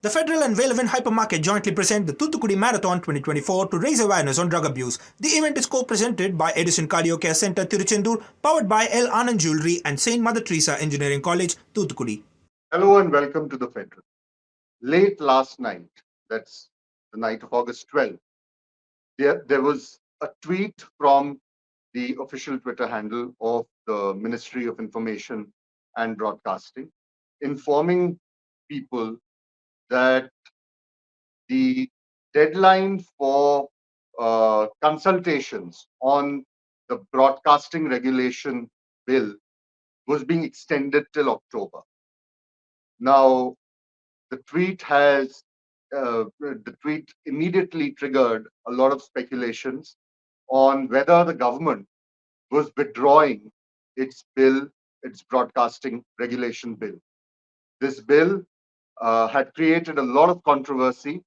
The Federal and Whale Hypermarket jointly present the Thoothukudi Marathon 2024 to raise awareness on drug abuse. The event is co-presented by Edison Cardio Care Center, Tiruchendur, powered by L. Anand Jewelry and St. Mother Teresa Engineering College, Thoothukudi. Hello and welcome to the Federal. Late last night, that's the night of August 12th, there was a tweet from the official Twitter handle of the Ministry of Information and Broadcasting informing people that the deadline for consultations on the broadcasting regulation bill was being extended till October. Now, the tweet immediately triggered a lot of speculations on whether the government was withdrawing its broadcasting regulation bill. This bill had created a lot of controversy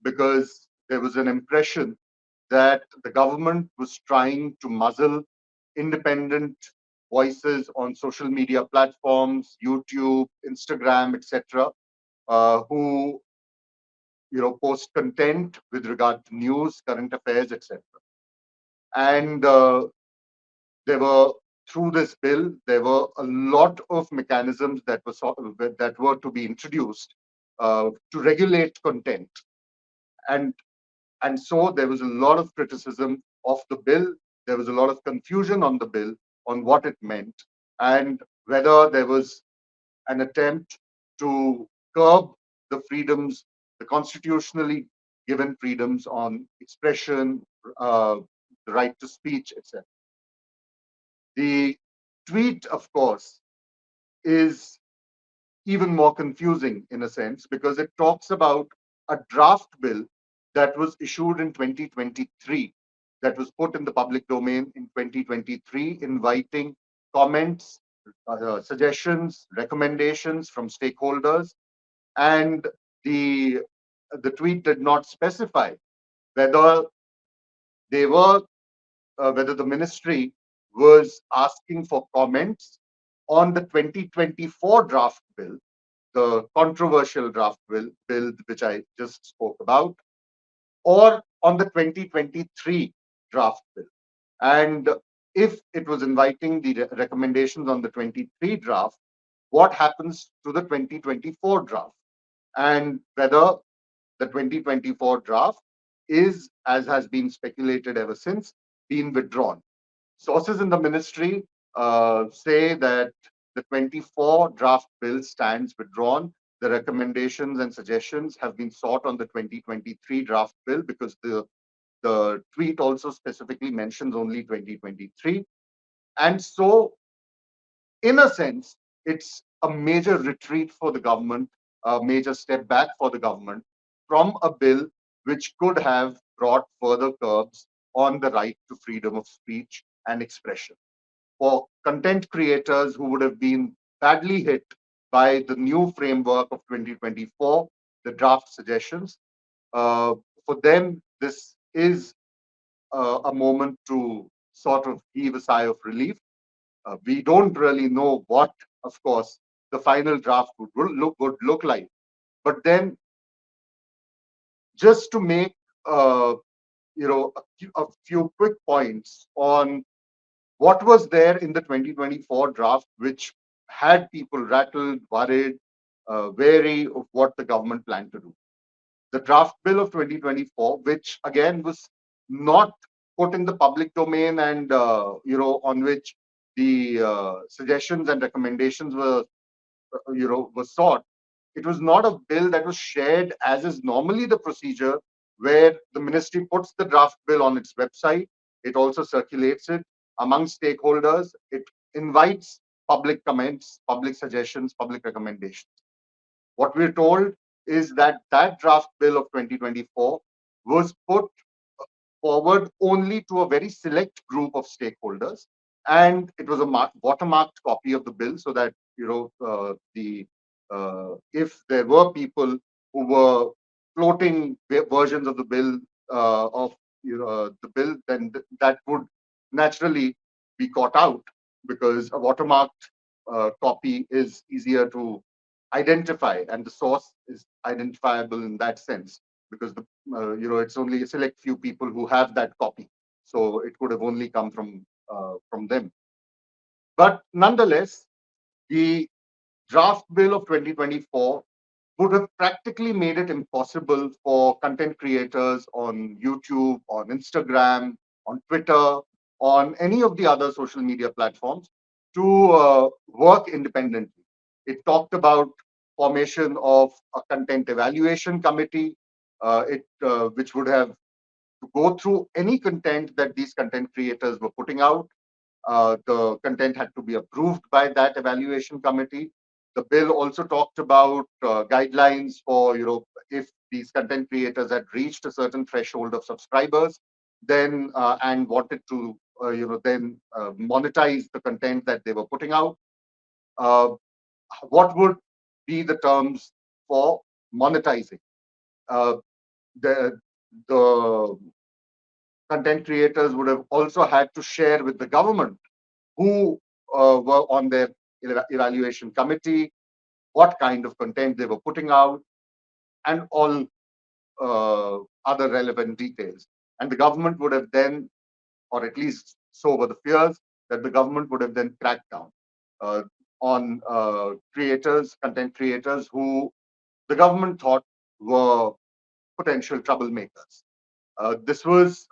because there was an impression that the government was trying to muzzle independent voices on social media platforms, YouTube, Instagram, etc., who post content with regard to news, current affairs, etc. And there were through this bill, there were a lot of mechanisms that were to be introduced to regulate content, and so there was a lot of criticism of the bill. There was a lot of confusion on the bill on what it meant and whether there was an attempt to curb the freedoms, the constitutionally given freedoms on expression, the right to speech, etc. The tweet, of course, is even more confusing in a sense because it talks about a draft bill that was issued in 2023, that was put in the public domain in 2023, inviting comments, suggestions, recommendations from stakeholders. And the tweet did not specify whether they were whether the ministry was asking for comments on the 2024 draft bill, the controversial draft bill which I just spoke about, or on the 2023 draft bill. And if it was inviting the recommendations on the 23 draft, what happens to the 2024 draft? And whether the 2024 draft is, as has been speculated ever since, been withdrawn. Sources in the ministry say that the 24 draft bill stands withdrawn. The recommendations and suggestions have been sought on the 2023 draft bill because the tweet also specifically mentions only 2023. And so, in a sense, it's a major retreat for the government, a major step back for the government from a bill which could have brought further curbs on the right to freedom of speech and expression. For content creators who would have been badly hit by the new framework of 2024, the draft suggestions, for them, this is a moment to sort of heave a sigh of relief. We don't really know what, of course, the final draft would look like. But then, just to make a few quick points on what was there in the 2024 draft, which had people rattled, worried, wary of what the government planned to do. The draft bill of 2024, which again was not put in the public domain and on which the suggestions and recommendations were sought. It was not a bill that was shared as is normally the procedure, where the ministry puts the draft bill on its website. It also circulates it among stakeholders. It invites public comments, public suggestions, public recommendations. What we're told is that that draft bill of 2024 was put forward only to a very select group of stakeholders, and it was a watermarked copy of the bill, so that if there were people who were floating versions of the bill then that would naturally be caught out because a watermarked copy is easier to identify, and the source is identifiable in that sense, because it's only a select few people who have that copy, so it could have only come from them. But nonetheless, the draft bill of 2024 would have practically made it impossible for content creators on YouTube, on Instagram, on Twitter, on any of the other social media platforms to work independently. It talked about formation of a content evaluation committee, which would have to go through any content that these content creators were putting out. The content had to be approved by that evaluation committee. The bill also talked about guidelines for, if these content creators had reached a certain threshold of subscribers, then and wanted to, then monetize the content that they were putting out. Uh, what would be the terms for monetizing? Uh, the the content creators would have also had to share with the government who were on their evaluation committee, what kind of content they were putting out, and all other relevant details. And the government would have then, or at least so were the fears, that the government would have then cracked down uh, on content creators who the government thought were potential troublemakers. This was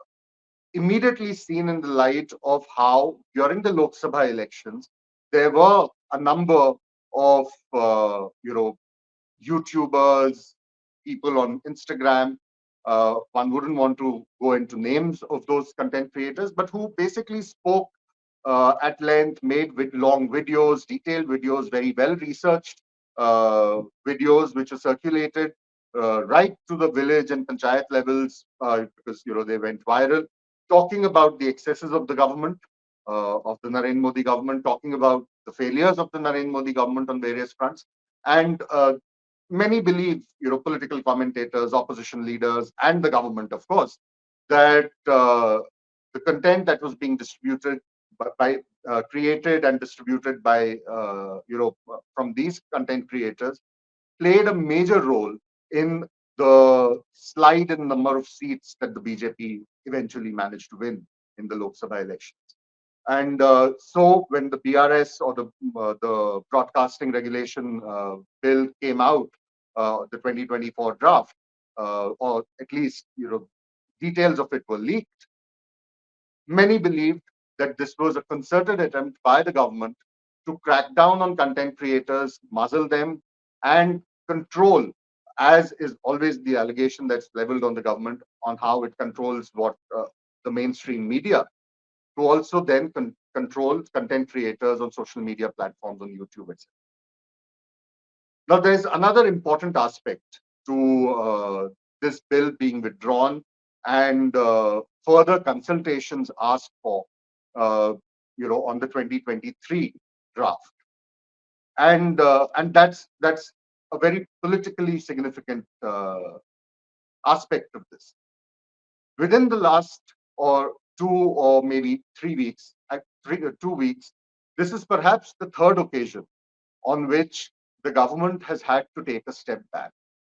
immediately seen in the light of how during the Lok Sabha elections there were a number of YouTubers, people on Instagram. One wouldn't want to go into names of those content creators, but who basically spoke at length, made with long videos, detailed videos, very well researched videos, which are circulated right to the village and panchayat levels, because they went viral, talking about the excesses of the government, of the Narendra Modi government, talking about the failures of the Narendra Modi government on various fronts, and many believe, political commentators, opposition leaders, and the government, of course, that the content that was being distributed by created and distributed by from these content creators played a major role in the slide in number of seats that the BJP eventually managed to win in the Lok Sabha elections. And so when the BRS, or the broadcasting regulation bill came out, the 2024 draft, or at least details of it were leaked, many believed that this was a concerted attempt by the government to crack down on content creators, muzzle them, and control, as is always the allegation that's leveled on the government, on how it controls what the mainstream media, to also then control content creators on social media platforms, on YouTube, etc. Now, there's another important aspect to this bill being withdrawn, and further consultations asked for, on the 2023 draft, and that's a very politically significant aspect of this. Within the last or 2 or maybe 3 weeks, 2 weeks, this is perhaps the third occasion on which the government has had to take a step back.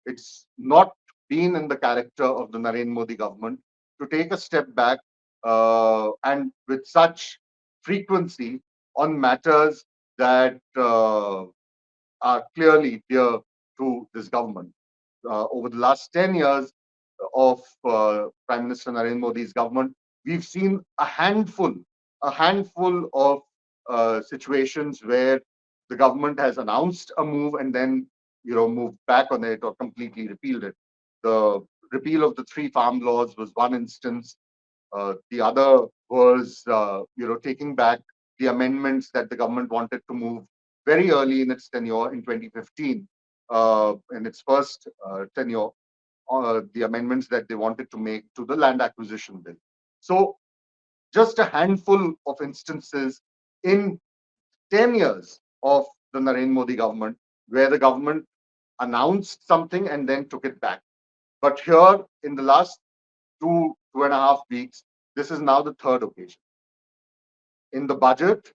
It's not been in the character of the Narendra Modi government to take a step back, and with such frequency, on matters that are clearly dear to this government. Over the last 10 years of Prime Minister Narendra Modi's government, we've seen a handful of situations where the government has announced a move and then moved back on it or completely repealed it. The repeal of the three farm laws was one instance. The other was taking back the amendments that the government wanted to move very early in its tenure in 2015, in its first tenure, the amendments that they wanted to make to the land acquisition bill. So just a handful of instances in 10 years of the Narendra Modi government where the government announced something and then took it back. But here in the last 2.5 weeks, this is now the third occasion. In the budget,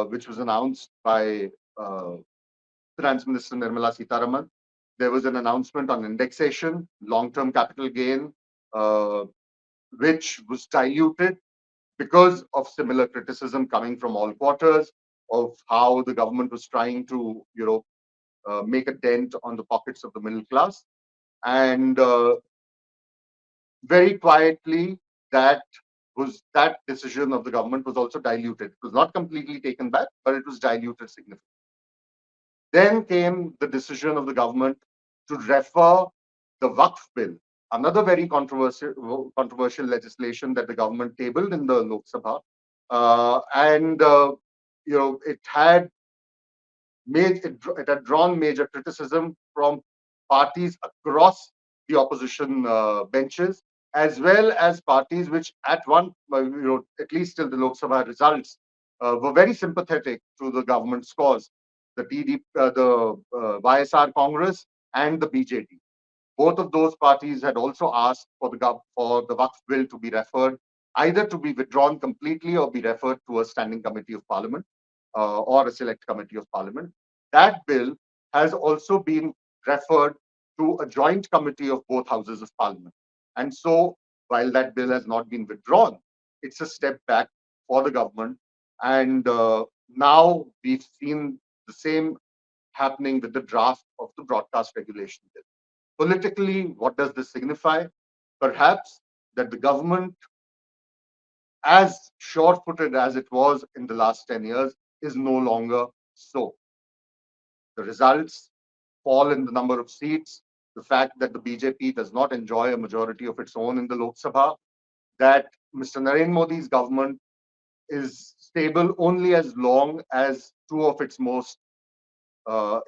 which was announced by Finance Minister Nirmala Sitharaman. There was an announcement on indexation, long-term capital gain, which was diluted because of similar criticism coming from all quarters of how the government was trying to, make a dent on the pockets of the middle class. And very quietly, that decision of the government was also diluted. It was not completely taken back, but it was diluted significantly. Then came the decision of the government to refer the Waqf bill, another very controversial legislation that the government tabled in the Lok Sabha, and it had drawn major criticism from parties across the opposition benches, as well as parties which at at least till the Lok Sabha results, were very sympathetic to the government's cause, the YSR Congress and the BJD. Both of those parties had also asked for the Waqf bill to be referred, either to be withdrawn completely or be referred to a standing committee of parliament or a select committee of parliament. That bill has also been referred to a joint committee of both houses of parliament. And so, while that bill has not been withdrawn, it's a step back for the government. And now we've seen the same happening with the draft of the broadcast regulation bill. Politically, what does this signify? Perhaps that the government, as sure-footed as it was in the last 10 years, is no longer so. The results fall in the number of seats, the fact that the BJP does not enjoy a majority of its own in the Lok Sabha, that Mr. Narendra Modi's government is stable only as long as two of its most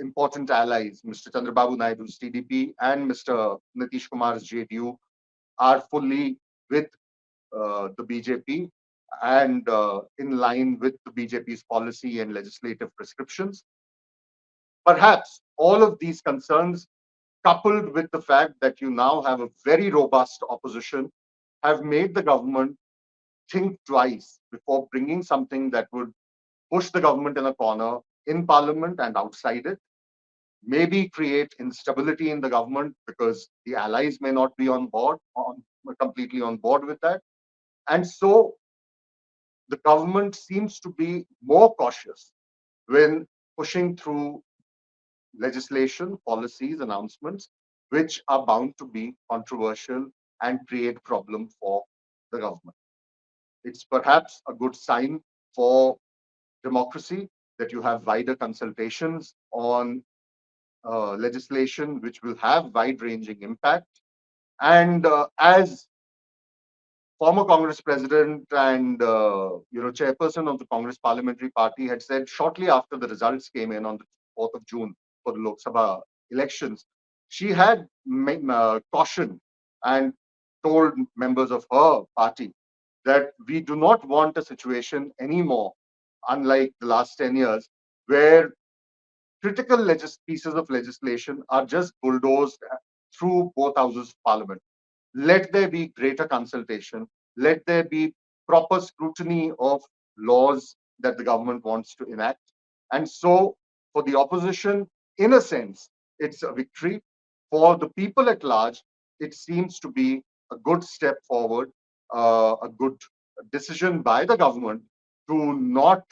important allies, Mr. Chandrababu Naidu's TDP and Mr. Nitish Kumar's JDU, are fully with the BJP and in line with the BJP's policy and legislative prescriptions. Perhaps all of these concerns, coupled with the fact that you now have a very robust opposition, have made the government think twice before bringing something that would push the government in a corner in parliament and outside it, maybe create instability in the government because the allies may not be completely on board with that. And so the government seems to be more cautious when pushing through legislation, policies, announcements, which are bound to be controversial and create problem for the government. It's perhaps a good sign for democracy that you have wider consultations on legislation which will have wide-ranging impact. And as former Congress president and chairperson of the Congress Parliamentary Party had said shortly after the results came in on the 4th of June for the Lok Sabha elections, she had cautioned and told members of her party that we do not want a situation anymore, unlike the last 10 years, where critical pieces of legislation are just bulldozed through both houses of parliament. Let there be greater consultation. Let there be proper scrutiny of laws that the government wants to enact. And so, for the opposition, in a sense, it's a victory. For the people at large, it seems to be a good step forward, a good decision by the government to not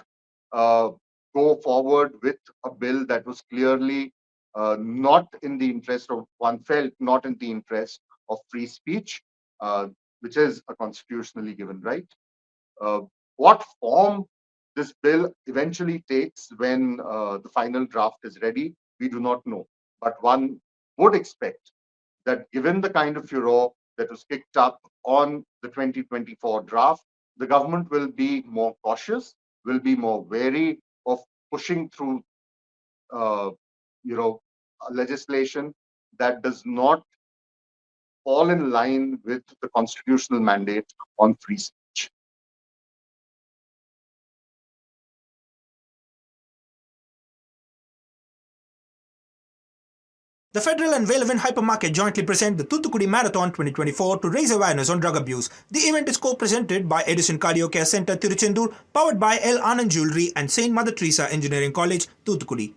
go forward with a bill that was clearly not in the interest of, one felt, not in the interest of free speech, which is a constitutionally given right. What form this bill eventually takes when the final draft is ready, we do not know. But one would expect that given the kind of furor that was kicked up on the 2024 draft, the government will be more cautious, will be more wary of pushing through legislation that does not fall in line with the constitutional mandate on free speech. The Federal and Whale Hypermarket jointly present the Thoothukudi Marathon 2024 to raise awareness on drug abuse. The event is co-presented by Edison Cardio Care Center, Tiruchendur, powered by L. Anand Jewelry and Saint Mother Teresa Engineering College, Thoothukudi.